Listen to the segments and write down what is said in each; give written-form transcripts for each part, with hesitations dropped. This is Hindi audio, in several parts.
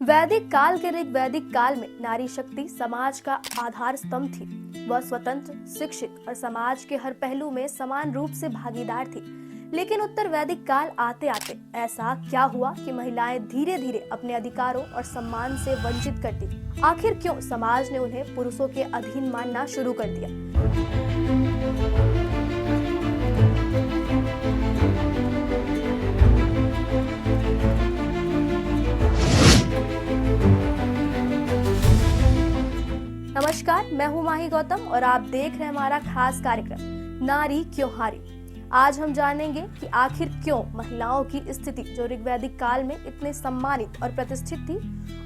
वैदिक काल के ऋग्वैदिक काल में नारी शक्ति समाज का आधार स्तंभ थी। वह स्वतंत्र, शिक्षित और समाज के हर पहलू में समान रूप से भागीदार थी। लेकिन उत्तर वैदिक काल आते आते ऐसा क्या हुआ कि महिलाएं धीरे धीरे अपने अधिकारों और सम्मान से वंचित करती। आखिर क्यों समाज ने उन्हें पुरुषों के अधीन मानना शुरू कर दिया? नमस्कार, मैं हूं माही गौतम और आप देख रहे हैं हमारा खास कार्यक्रम नारी क्यों हारी। आज हम जानेंगे कि आखिर क्यों महिलाओं की स्थिति जो ऋग्वैदिक काल में इतने सम्मानित और प्रतिष्ठित थी,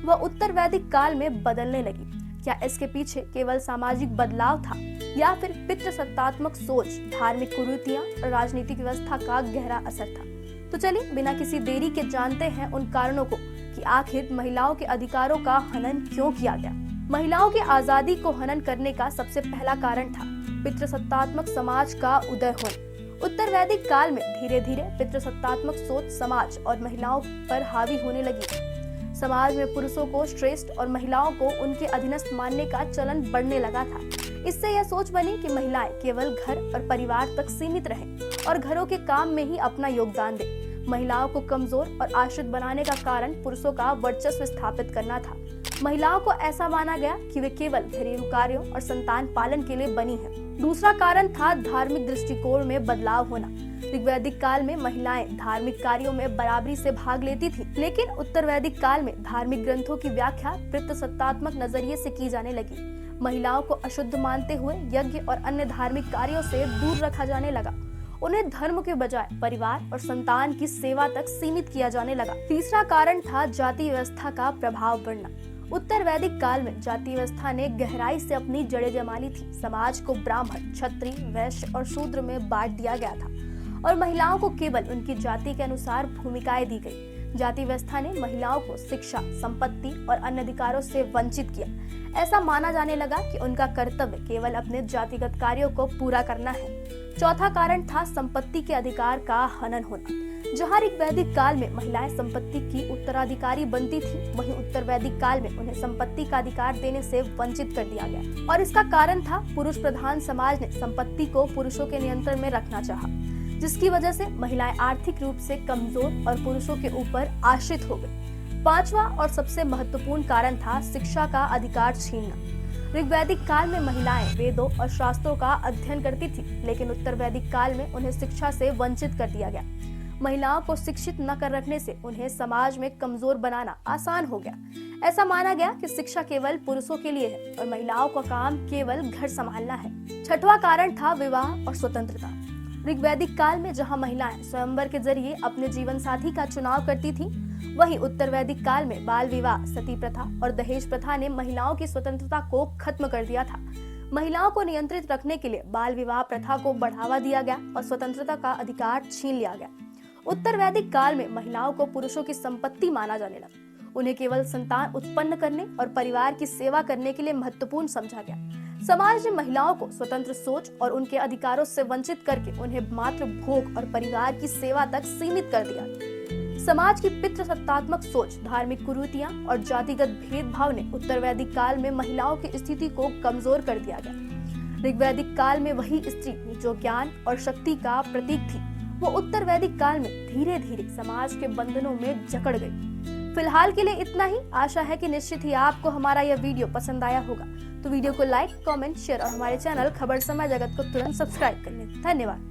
वह उत्तर वैदिक काल में बदलने लगी। क्या इसके पीछे केवल सामाजिक बदलाव था या फिर पितृसत्तात्मक सोच, धार्मिक कुरीतियां और राजनीतिक व्यवस्था का गहरा असर था? तो चलिए बिना किसी देरी के जानते हैं उन कारणों को कि आखिर महिलाओं के अधिकारों का हनन क्यों किया गया। महिलाओं की आजादी को हनन करने का सबसे पहला कारण था पितृसत्तात्मक समाज का उदय होना। उत्तर वैदिक काल में धीरे धीरे पितृसत्तात्मक सोच समाज और महिलाओं पर हावी होने लगी। समाज में पुरुषों को श्रेष्ठ और महिलाओं को उनके अधीनस्थ मानने का चलन बढ़ने लगा था। इससे यह सोच बनी कि महिलाएं केवल घर और परिवार तक सीमित रहें और घरों के काम में ही अपना योगदान दें। महिलाओं को कमजोर और आश्रित बनाने का कारण पुरुषों का वर्चस्व स्थापित करना था। महिलाओं को ऐसा माना गया कि वे केवल घरेलू कार्यों और संतान पालन के लिए बनी हैं। दूसरा कारण था धार्मिक दृष्टिकोण में बदलाव होना। ऋग्वैदिक काल में महिलाएं धार्मिक कार्यों में बराबरी से भाग लेती थीं, लेकिन उत्तर वैदिक काल में धार्मिक ग्रंथों की व्याख्या पितृसत्तात्मक नजरिए से की जाने लगी। महिलाओं को अशुद्ध मानते हुए यज्ञ और अन्य धार्मिक कार्यों से दूर रखा जाने लगा। उन्हें धर्म के बजाय परिवार और संतान की सेवा तक सीमित किया जाने लगा। तीसरा कारण था जाति व्यवस्था का प्रभाव बढ़ना। उत्तर वैदिक काल में जाति व्यवस्था ने गहराई से अपनी जड़ें जमा ली थी। समाज को ब्राह्मण, क्षत्रिय, वैश्य और शूद्र में बांट दिया गया था और महिलाओं को केवल उनकी जाति के अनुसार भूमिकाएं दी गई। जाति व्यवस्था ने महिलाओं को शिक्षा, संपत्ति और अन्य अधिकारों से वंचित किया। ऐसा माना जाने लगा कि उनका कर्तव्य केवल अपने जातिगत कार्यों को पूरा करना है। चौथा कारण था संपत्ति के अधिकार का हनन होना। जहाँ ऋग्वैदिक काल में महिलाएं संपत्ति की उत्तराधिकारी बनती थी, वहीं उत्तर वैदिक काल में उन्हें संपत्ति का अधिकार देने से वंचित कर दिया गया और इसका कारण था पुरुष प्रधान समाज ने संपत्ति को पुरुषों के नियंत्रण में रखना चाहा, जिसकी वजह से महिलाएं आर्थिक रूप से कमजोर और पुरुषों के ऊपर आश्रित हो गई। पांचवा और सबसे महत्वपूर्ण कारण था शिक्षा का अधिकार छीनना। ऋग्वैदिक काल में महिलाएं वेदों और शास्त्रों का अध्ययन करती थी, लेकिन उत्तर वैदिक काल में उन्हें शिक्षा से वंचित कर दिया गया। महिलाओं को शिक्षित न कर रखने से उन्हें समाज में कमजोर बनाना आसान हो गया। ऐसा माना गया कि शिक्षा केवल पुरुषों के लिए है और महिलाओं का काम केवल घर संभालना है। छठवां कारण था विवाह और स्वतंत्रता। ऋग्वैदिक काल में जहां महिलाएं स्वयंवर के जरिए अपने जीवन साथी का चुनाव करती थीं, वहीं उत्तर वैदिक काल में बाल विवाह, सती प्रथा और दहेज प्रथा ने महिलाओं की स्वतंत्रता को खत्म कर दिया था। महिलाओं को नियंत्रित रखने के लिए बाल विवाह प्रथा को बढ़ावा दिया गया और स्वतंत्रता का अधिकार छीन लिया गया। उत्तर वैदिक काल में महिलाओं को पुरुषों की संपत्ति माना जाने लगा। उन्हें केवल संतान उत्पन्न करने और परिवार की सेवा करने के लिए महत्वपूर्ण समझा गया। समाज ने महिलाओं को स्वतंत्र सोच और उनके अधिकारों से वंचित करके उन्हें मात्र भोग और परिवार की सेवा तक सीमित कर दिया। समाज की पितृसत्तात्मक सोच, धार्मिक कुरीतियां और जातिगत भेदभाव ने उत्तर वैदिक काल में महिलाओं की स्थिति को कमजोर कर दिया गया। ऋग्वैदिक काल में वही स्त्री जो ज्ञान और शक्ति का प्रतीक थी, वो उत्तर वैदिक काल में धीरे धीरे समाज के बंधनों में जकड़ गई। फिलहाल के लिए इतना ही। आशा है कि निश्चित ही आपको हमारा यह वीडियो पसंद आया होगा। तो वीडियो को लाइक, कमेंट, शेयर और हमारे चैनल खबर समय जगत को तुरंत सब्सक्राइब कर लें। धन्यवाद।